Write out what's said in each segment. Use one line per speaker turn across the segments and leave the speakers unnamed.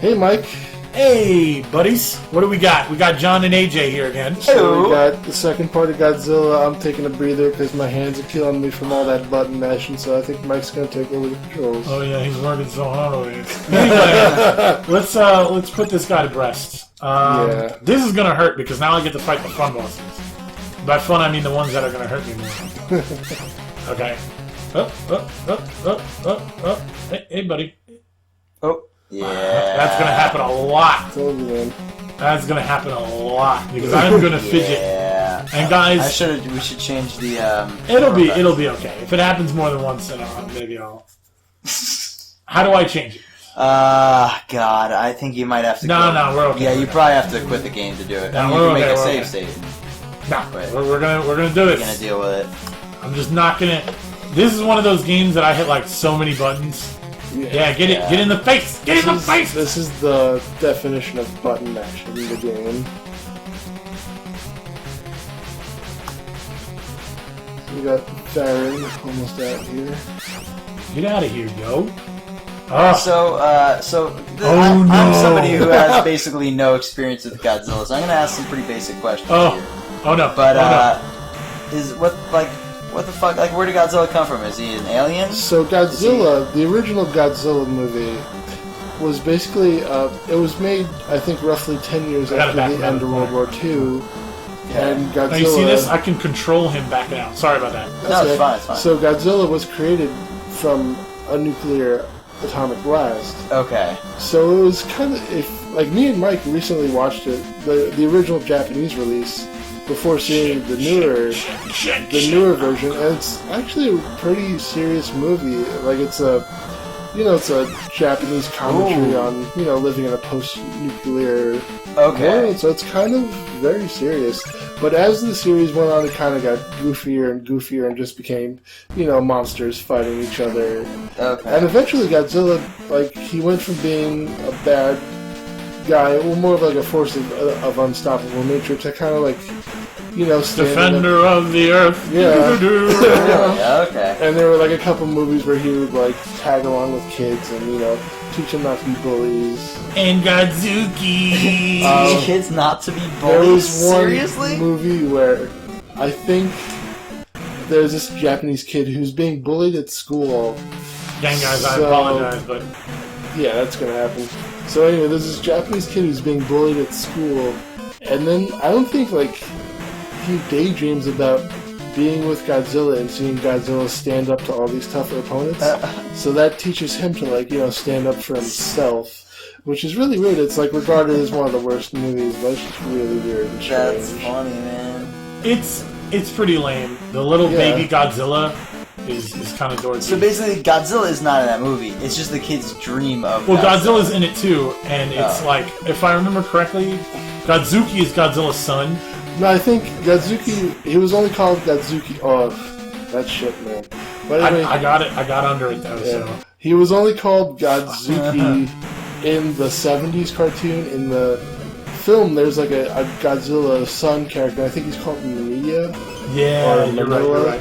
Hey, Mike.
Hey, buddies. What do we got? We got John and AJ here again.
So we got the second part of Godzilla. I'm taking a breather because my hands are killing me from all that button mashing, so I think Mike's going to take over the controls.
Oh, yeah, he's working so hard over here. Anyway, let's put this guy to rest.
Yeah.
This is going to hurt because now I get to fight the fun bosses. By fun, I mean the ones that are going to hurt me more. Okay. Hey, buddy.
Oh, yeah.
That's going to happen a lot.
Told you, man.
That's going to happen a lot because I'm going to fidget.
Yeah.
And guys,
we should change the.
It'll be okay. If it happens more than once, then maybe I'll. How do I change it?
God, I think you might have to.
No, we're okay.
Yeah, you probably have to quit the game to do it.
No,
I mean,
we're
you can
okay,
make a
we're
save
okay.
state.
No,
But
we're gonna do
We're
this.
gonna deal with it.
I'm just not gonna. This is one of those games that I hit like so many buttons. Yeah, get it. Get in the face. Get in the face.
This is the definition of button mashing in the game. We got Farron almost out here.
Get out of here, yo. Oh,
I'm somebody who has basically no experience with Godzilla, so I'm gonna ask some pretty basic questions here.
Oh no.
But
oh,
what the fuck? Like, where did Godzilla come from? Is he an alien?
So Godzilla, the original Godzilla movie, was basically it was made, I think, roughly 10 years after the end of World War II.
Yeah.
And Godzilla.
Now you see this? I can control him backing out. Sorry about that.
No, it's fine. It's fine.
So Godzilla was created from a nuclear atomic blast.
Okay.
So it was kind of, like me and Mike recently watched it, the original Japanese release, before seeing the newer version, and it's actually a pretty serious movie. Like it's a Japanese commentary on living in a post-nuclear world. So it's kind of very serious. But as the series went on, it kind of got goofier and goofier, and just became monsters fighting each other.
Okay.
And eventually, Godzilla, like, he went from being a bad guy, well, more of like a force of unstoppable nature, to kind of like,
Defender of the Earth.
Yeah.
Yeah, okay.
And there were like a couple movies where he would like tag along with kids and teach them not to be bullies.
And Godzuki.
Teach kids not to be
There
bullies.
was one
Seriously?
movie where I think there's this Japanese kid who's being bullied at school.
Again, guys, I apologize, but
Yeah, that's gonna happen. So anyway, there's this Japanese kid who's being bullied at school, and then I don't think he daydreams about being with Godzilla and seeing Godzilla stand up to all these tougher opponents. So that teaches him to stand up for himself, which is really weird. It's regarded as one of the worst movies, but it's just really weird and strange.
That's funny, man.
it's pretty lame. The little baby Godzilla is kind of dorky.
So basically, Godzilla is not in that movie. It's just the kid's dream of
Godzilla's in it too, and it's if I remember correctly, Godzuki is Godzilla's son.
No, I think Godzuki, he was only called Godzuki. Oh, that shit, man. But anyway,
I got it. I got under it though.
yeah.
So
He was only called Godzuki in the 70s cartoon. In the film, there's a Godzilla son character. I think he's called Miya.
yeah,
Or
you're
Manila.
right.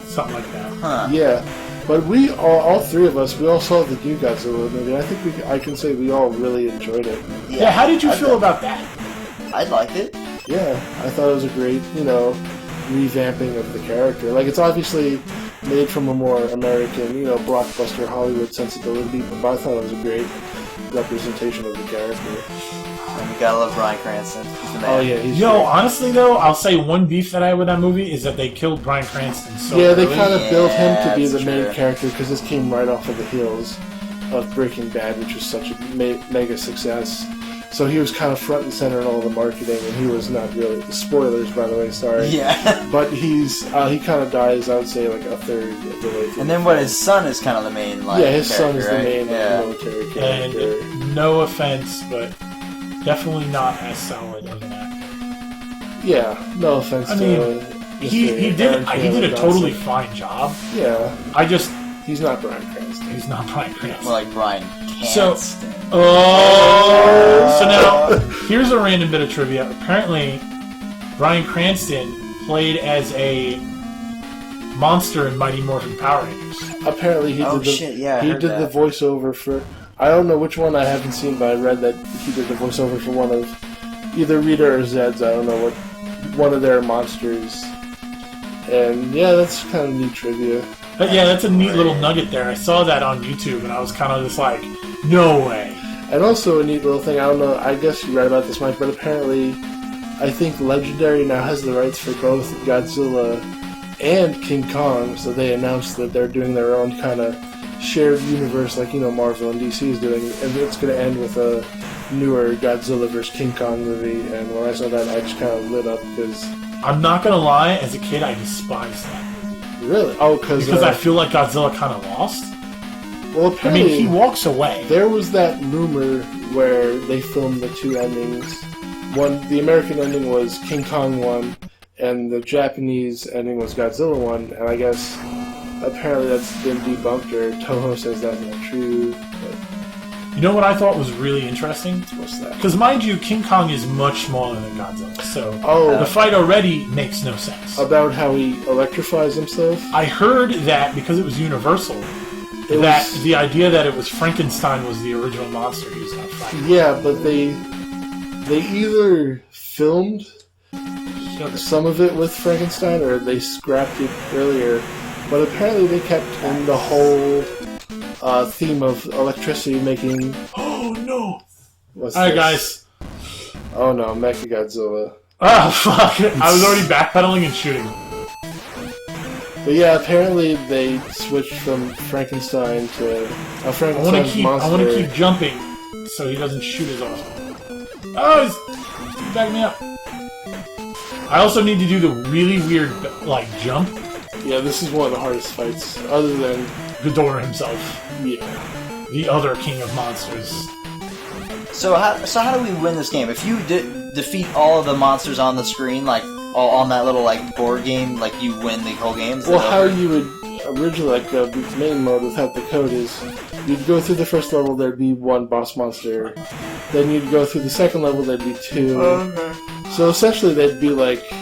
Something like that.
Huh.
Yeah. But we all three of us, we all saw the new Godzilla movie. I think I can say we all really enjoyed it.
Yeah, how did you feel about that?
I liked it.
Yeah, I thought it was a great, revamping of the character. Like, it's obviously made from a more American, blockbuster Hollywood sensibility, but I thought it was a great representation of the character.
And we gotta love Bryan Cranston. He's the man.
Oh, yeah, he's
Yo,
great.
honestly though, I'll say one beef that I have with that movie is that they killed Bryan Cranston so
Yeah, they
early.
kind of built him to be
that's
the main
true.
character, because this came right off of the heels of Breaking Bad, which was such a mega success. So he was kind of front and center in all the marketing, and he was not really. Spoilers, by the way, sorry.
Yeah.
But he kind of dies, I would say, a third of the way through.
And then his son is kind of the main
his son is the
character,
main
right?
military character.
And no offense, but definitely not as solid as that.
Yeah, no offense
I
to.
mean, he did a totally fine job.
Yeah, he's not Bryan Cranston.
He's not Bryan Cranston.
More like Bryan
So-
Cranston.
So now, here's a random bit of trivia. Apparently, Bryan Cranston played as a monster in Mighty Morphin Power Rangers.
Apparently, he
Oh,
did the
shit, yeah, I
he
heard
did
that.
the voiceover for. I don't know which one I haven't seen, but I read that he did the voiceover for one of either Rita or Zed's. I don't know one of their monsters. And yeah, that's kind of neat trivia.
But yeah, that's a neat little nugget there. I saw that on YouTube, and I was kind of just like, no way.
And also a neat little thing. I don't know. I guess you read about this, Mike, but apparently, I think Legendary now has the rights for both Godzilla and King Kong. So they announced that they're doing their own kind of shared universe, like Marvel and DC is doing, and it's going to end with a newer Godzilla vs. King Kong movie. And when I saw that, I just kind of lit up because
I'm not gonna lie, as a kid, I despised that movie.
Really? Oh, because
I feel like Godzilla kind of lost.
Well, apparently,
he walks away.
There was that rumor where they filmed the two endings. The American ending was King Kong 1, and the Japanese ending was Godzilla 1, and I guess apparently that's been debunked, or Toho says that's not true. But
you know what I thought was really interesting?
What's that?
Because mind you, King Kong is much smaller than Godzilla, so the fight already makes no sense.
About how he electrifies himself?
I heard that because it was Universal, the idea that it was Frankenstein was the original monster he was going to fight.
Yeah, but they either filmed some of it with Frankenstein, or they scrapped it earlier. But apparently they kept in the whole theme of electricity making...
Oh, no!
Alright,
guys.
Oh, no, Mechagodzilla.
Oh, fuck. I was already backpedaling and shooting.
But yeah, apparently they switched from Frankenstein to Frankenstein's monster.
I want to keep jumping so he doesn't shoot as often. Oh, he's backing me up. I also need to do the really weird, jump.
Yeah, this is one of the hardest fights, other than
Ghidorah himself.
Yeah.
The other king of monsters.
So how do we win this game? If you defeat all of the monsters on the screen, all on that little board game, you win the whole game?
Well, how you would originally the main mode without the code is you'd go through the first level, there'd be one boss monster. Then you'd go through the second level, there'd be two.
Okay.
So essentially, they'd be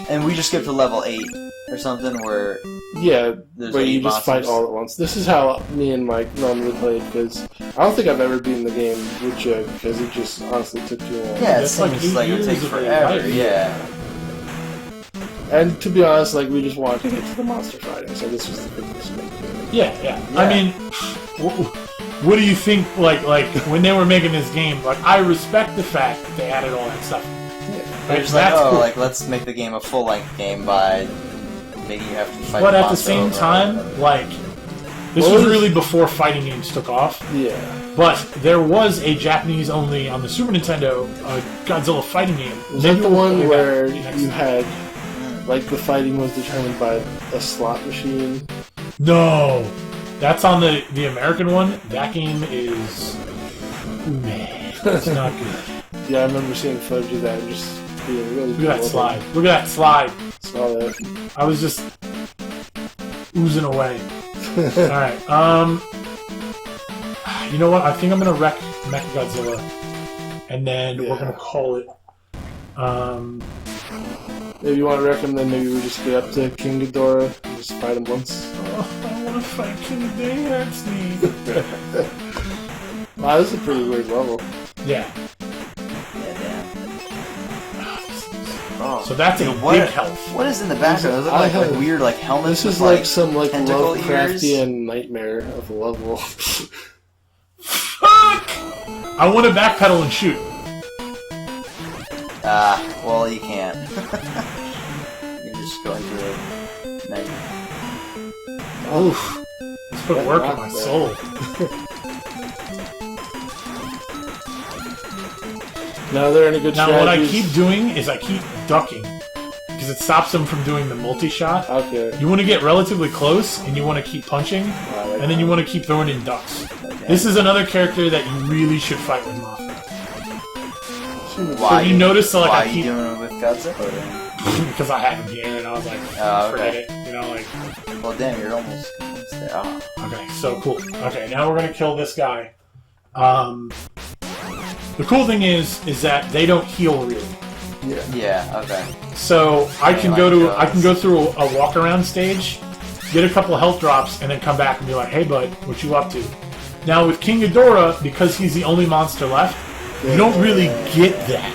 And we just get to level 8 or something where.
Yeah,
there's
where you
8
just
monsters.
fight all at once. This is how me and Mike normally played, because I don't think I've ever beaten the game with Jug, because it just honestly took too long.
Yeah, it
That's
seems like it would take forever, yeah.
And to be honest, we just wanted to get to the monster fighting, so this was the quickest way to do it.
Yeah. I mean, what do you think, when they were making this game, I respect the fact that they added all that stuff.
Yeah.
They're just cool. Let's make the game a full-length game by making you have to fight
But
the
at the
monster
same
over
time, this was really before fighting games took off.
Yeah.
But there was a Japanese-only, on the Super Nintendo, Godzilla fighting game.
Was that the one where you had, the fighting was determined by a slot machine?
No! That's on the American one. That game is... man, it's not good.
Yeah, I remember seeing footage of that and just being really
Look at that slide. Look at that slide.
Saw that.
I was just oozing away. Alright, you know what? I think I'm gonna wreck Mechagodzilla, and then we're gonna call it.
Maybe you want to wreck him, then maybe we just get up to King Ghidorah and just fight him once.
Oh, I want to fight King Ghidorah. He hurts me.
Wow, this is a pretty weird level.
Yeah.
Yeah, damn.
So that's a big health.
What is in the background? Those look like weird helmets.
This is
with,
some
tentacle ears.
Lovecraftian nightmare of a level.
Fuck! I want to backpedal and shoot.
Well, you can't. You're just going through the night.
Oof. Let's put work on my soul.
Now, are there any good strategies?
Now, what I keep doing is I keep ducking, because it stops them from doing the multi-shot.
Okay.
You want to get relatively close, and you want to keep punching, and then you want to keep throwing in ducks. This is another character that you really should fight with Mothra.
Why?
So you notice,
why
I
are you
keep...
doing it with Godzilla?
Because I had him here, and I was like, forget it.
Well, damn, you're almost there. Oh.
Okay, so cool. Okay, now we're gonna kill this guy. The cool thing is that they don't heal really.
Yeah. Okay.
So I can go through a walk around stage, get a couple health drops, and then come back and be like, "Hey, bud, what you up to?" Now with King Ghidorah, because he's the only monster left, you don't really get that.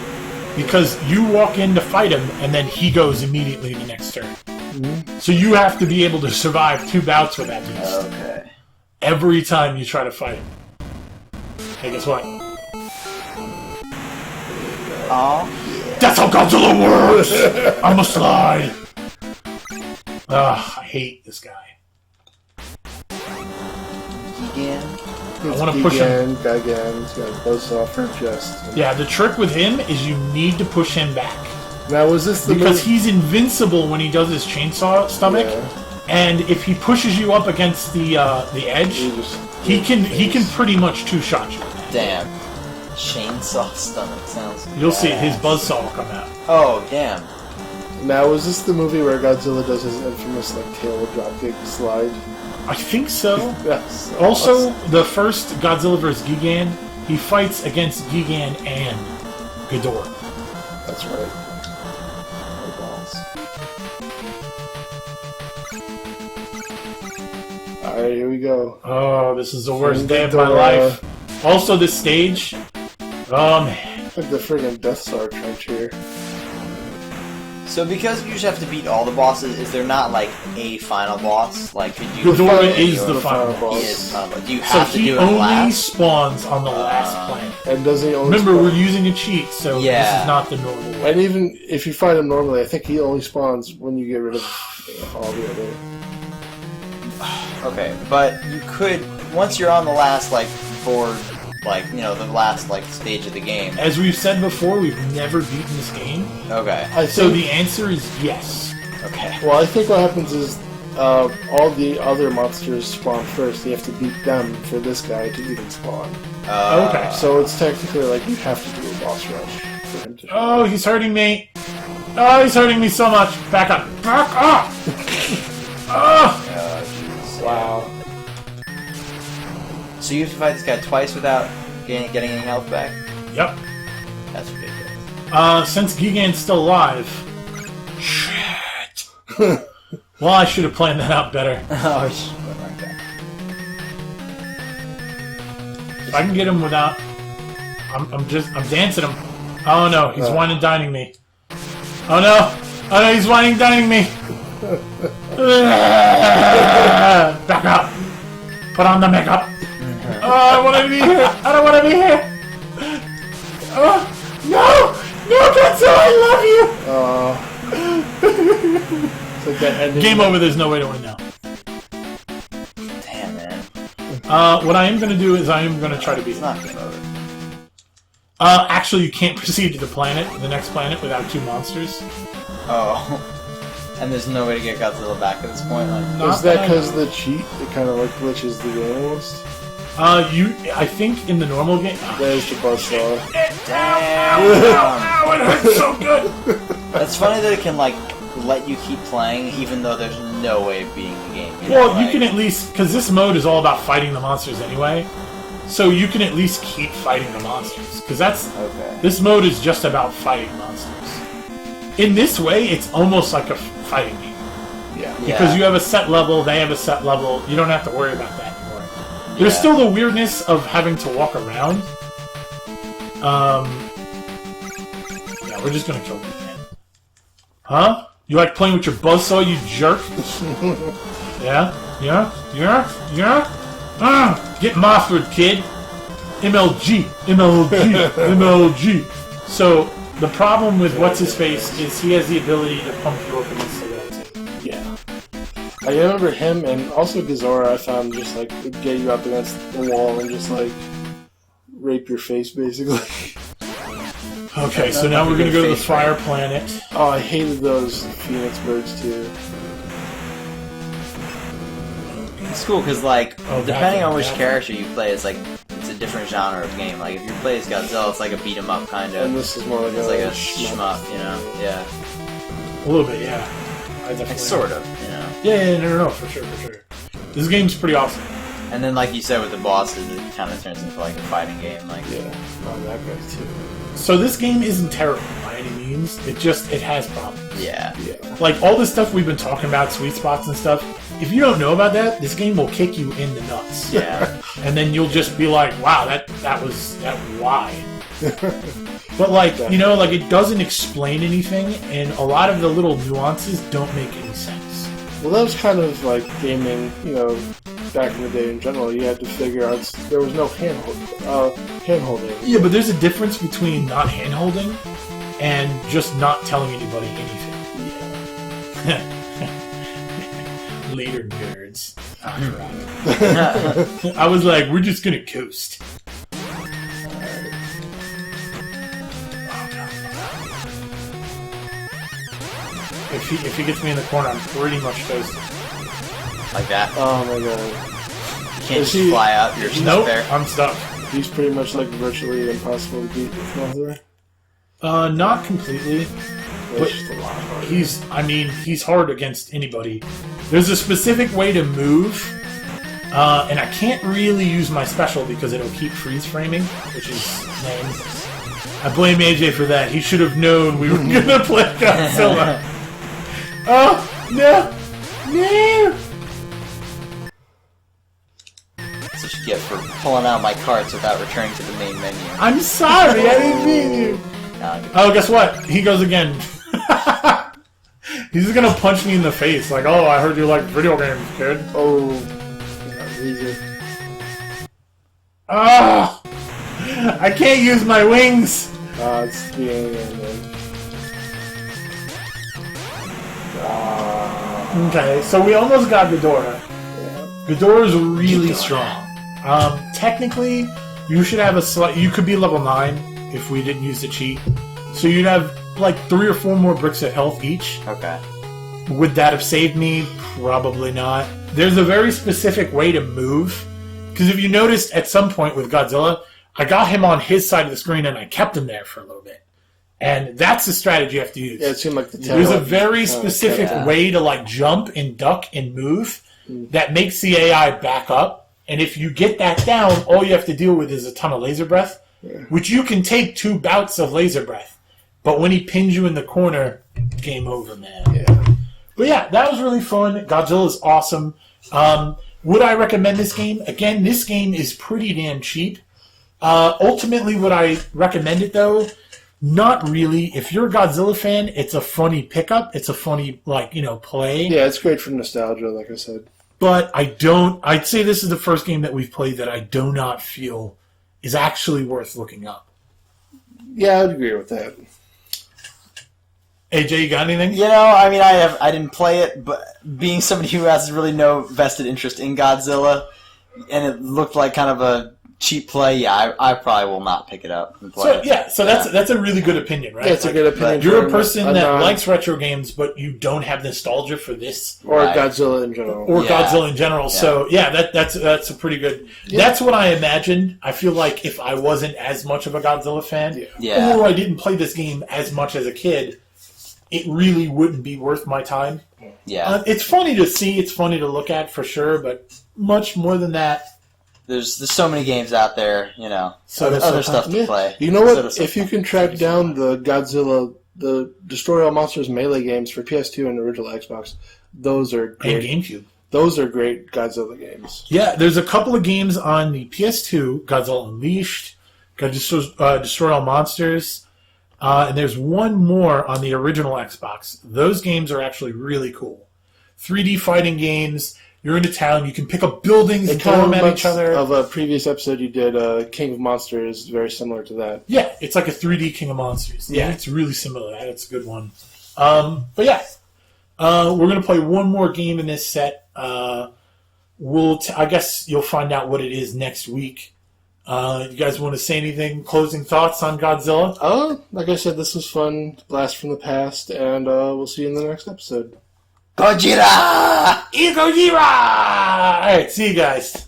Because you walk in to fight him, and then he goes immediately the next turn. Mm-hmm. So you have to be able to survive 2 bouts with that beast.
Okay.
Every time you try to fight him. Hey, guess what?
Oh, yeah.
That's how Godzilla works! I'm a slide! Ugh, I hate this guy.
Again?
I want to push him.
He's got a buzzsaw for a chest.
Yeah, the trick with him is you need to push him back.
Now, was this the
because he's invincible when he does his chainsaw stomach, and if he pushes you up against the edge, he can pretty much 2-shot you.
Damn. Chainsaw stomach sounds
You'll see his buzzsaw will come out.
Oh, damn.
Now, was this the movie where Godzilla does his infamous tail dropkick slide?
I think so.
Yes.
Also, the first Godzilla vs. Gigan, he fights against Gigan and Ghidorah.
That's right. Alright, here we go.
Oh, this is the worst day of my life. Also, this stage. Oh, man.
It's like the friggin' Death Star trench here.
So because you just have to beat all the bosses, is there not a final boss? Could you?
Ghidorah is the final boss.
He is the final boss. Do you have to do it
So he only
last?
spawns on the last planet.
And does he only
Remember,
spawn?
we're using a cheat, so this is not the normal way.
And even if you fight him normally, I think he only spawns when you get rid of all the other.
Okay, but you could, once you're on the last board, the last stage of the game.
As we've said before, we've never beaten this game.
Okay.
So the answer is yes.
Okay.
Well, I think what happens is all the other monsters spawn first. You have to beat them for this guy to even spawn.
Okay.
So it's technically you have to do a boss rush for him to.
Oh, he's hurting me. Oh, he's hurting me so much. Back up. Back up. Oh.
Wow. So you have to fight this guy twice without getting any health back?
Yep.
That's ridiculous.
Since Gigan's still alive... Shit! Well, I should have planned that out better.
Oh, shit. Okay.
If I can get him without... I'm dancing him. Oh no, he's wine and dining me. Oh no! Oh no, he's wine and dining me! Back up! Put on the makeup! Oh, I want to be here! I don't want to be here! Oh, no! No, Godzilla, I love you!
It's like that ending.
Game over, there's no way to win now.
Damn, man.
What I am going to do is I am going to try to beat
It's not game over.
Actually, you can't proceed to the next planet, without 2 monsters.
Oh. And there's no way to get Godzilla back at this point?
Is that because of the cheat? It kind of glitches the game almost?
I think in the normal game...
There's the buzzsaw.
Ow, it hurts so good!
That's funny that it can, let you keep playing even though there's no way of beating the game.
Well, you can at least... Because this mode is all about fighting the monsters anyway. So you can at least keep fighting the monsters. Because that's...
Okay.
This mode is just about fighting monsters. In this way, it's almost like a fighting game.
Yeah.
Because you have a set level, they have a set level. You don't have to worry about that anymore. There's still the weirdness of having to walk around. Yeah, we're just gonna kill them again. Huh? You like playing with your buzzsaw, you jerk? Yeah? Yeah? Yeah? Yeah? Get monstered, kid! MLG! MLG! MLG! So, the problem with What's-His-Face is he has the ability to pump you up against the wall, too.
Yeah. I remember him and also Ghidorah, I found just get you up against the wall and just rape your face basically.
Okay, so now we're gonna go to the fire planet.
Oh, I hated those phoenix birds too.
It's cool because, depending on which
back.
character you play, it's a different genre of game. If you play as Godzilla, it's like a beat 'em up kind of.
And this is more like
It's like a shmup, Yeah.
A little bit, yeah. I definitely...
Sort of,
Yeah, no, for sure. This game's pretty awesome.
And then, like you said, with the bosses, it kind of turns into a fighting game.
Yeah, on that guy too.
So this game isn't terrible by any means. games. It has problems.
Yeah.
Like, all the stuff we've been talking about, sweet spots and stuff, if you don't know about that, this game will kick you in the nuts.
Yeah.
And then you'll just be like, wow, that was why? But, like, you know, like, it doesn't explain anything, and a lot of the little nuances don't make any sense.
Well, that was kind of like gaming, you know, back in the day in general. You had to figure out there was no hand-holding.
Yeah, but there's a difference between not hand-holding and just not telling anybody anything. Later, nerds. I was like, we're just gonna coast. If he gets me in the corner, I'm pretty much toasted.
Like that.
Oh my god.
You can't just fly out. You're stuck there.
I'm stuck.
He's pretty much like virtually impossible to beat with Mothra.
Not completely. But
Just a lot harder.
he's hard against anybody. There's a specific way to move, and I can't really use my special because it'll keep freeze framing, which is lame. I blame AJ for that. He should have known we were gonna play Godzilla. Oh no! No!
That's what you get for pulling out my carts without returning to the main menu.
I'm sorry, I didn't mean to.
No,
Oh, guess what? He goes again. He's just gonna punch me in the face, like, oh, I heard you like video games, kid.
Oh, that was easy.
Ah! I can't use my wings!
It's the end.
Okay, so we almost got Ghidorah. Ghidorah's really strong. Technically, you should have you could be level 9 if we didn't use the cheat. So you'd have like 3 or 4 more bricks of health each.
okay.
Would that have saved me? Probably not. There's a very specific way to move. Because if you noticed at some point with Godzilla, I got him on his side of the screen and I kept him there for a little bit. And that's the strategy you have to use.
Yeah, it seemed like the
There's a very specific
yeah.
way to like jump and duck and move that makes the AI back up. And if you get that down, all you have to deal with is a ton of laser breath, which you can take 2 bouts of laser breath. But when he pins you in the corner, game over, man.
Yeah.
But yeah, that was really fun. Godzilla's awesome. Would I recommend this game? Again, this game is pretty damn cheap. Ultimately, would I recommend it, though? Not really. If you're a Godzilla fan, it's a funny pickup. It's a funny, play.
Yeah, it's great for nostalgia, like I said.
But I'd say this is the first game that we've played that I do not feel is actually worth looking up.
Yeah, I'd agree with that.
AJ, you got anything?
You know, I mean, I didn't play it, but being somebody who has really no vested interest in Godzilla, and it looked like kind of a cheap play, yeah, I probably will not pick it up and play it.
So that's a really good opinion, right?
Yeah, it's a good opinion.
You're a
for
person that likes retro games, but you don't have nostalgia for this.
Or
Right.
Godzilla in general.
Or
Yeah.
Godzilla in general. So yeah, that's a pretty good.
Yeah.
That's what I imagined. I feel like if I wasn't as much of a Godzilla fan,
Yeah.
or I didn't play this game as much as a kid, it really wouldn't be worth my time.
Yeah.
It's funny to see. It's funny to look at for sure, but much more than that.
There's so many games out there, you know,
So
other stuff to
Yeah.
play.
You know
Other
what?
stuff
If you
to
can track down the Godzilla, the Destroy All Monsters Melee games for PS2 and the original Xbox, those are
And
great.
GameCube.
Those are great Godzilla games.
Yeah, there's a couple of games on the PS2, Godzilla Unleashed, Destroy All Monsters, and there's one more on the original Xbox. Those games are actually really cool. 3D fighting games. You're in a town. You can pick up buildings and throw them at each other.
Of a previous episode you did, King of Monsters, is very similar to that.
Yeah, it's like a 3D King of Monsters. Yeah,
Mhm.
it's really similar to that. It's a good one. But yeah, we're going to play one more game in this set. I guess you'll find out what it is next week. You guys want to say anything? Closing thoughts on Godzilla?
Like I said, this was fun. Blast from the past, and we'll see you in the next episode.
Gojira!
Gojira! All right, see you guys.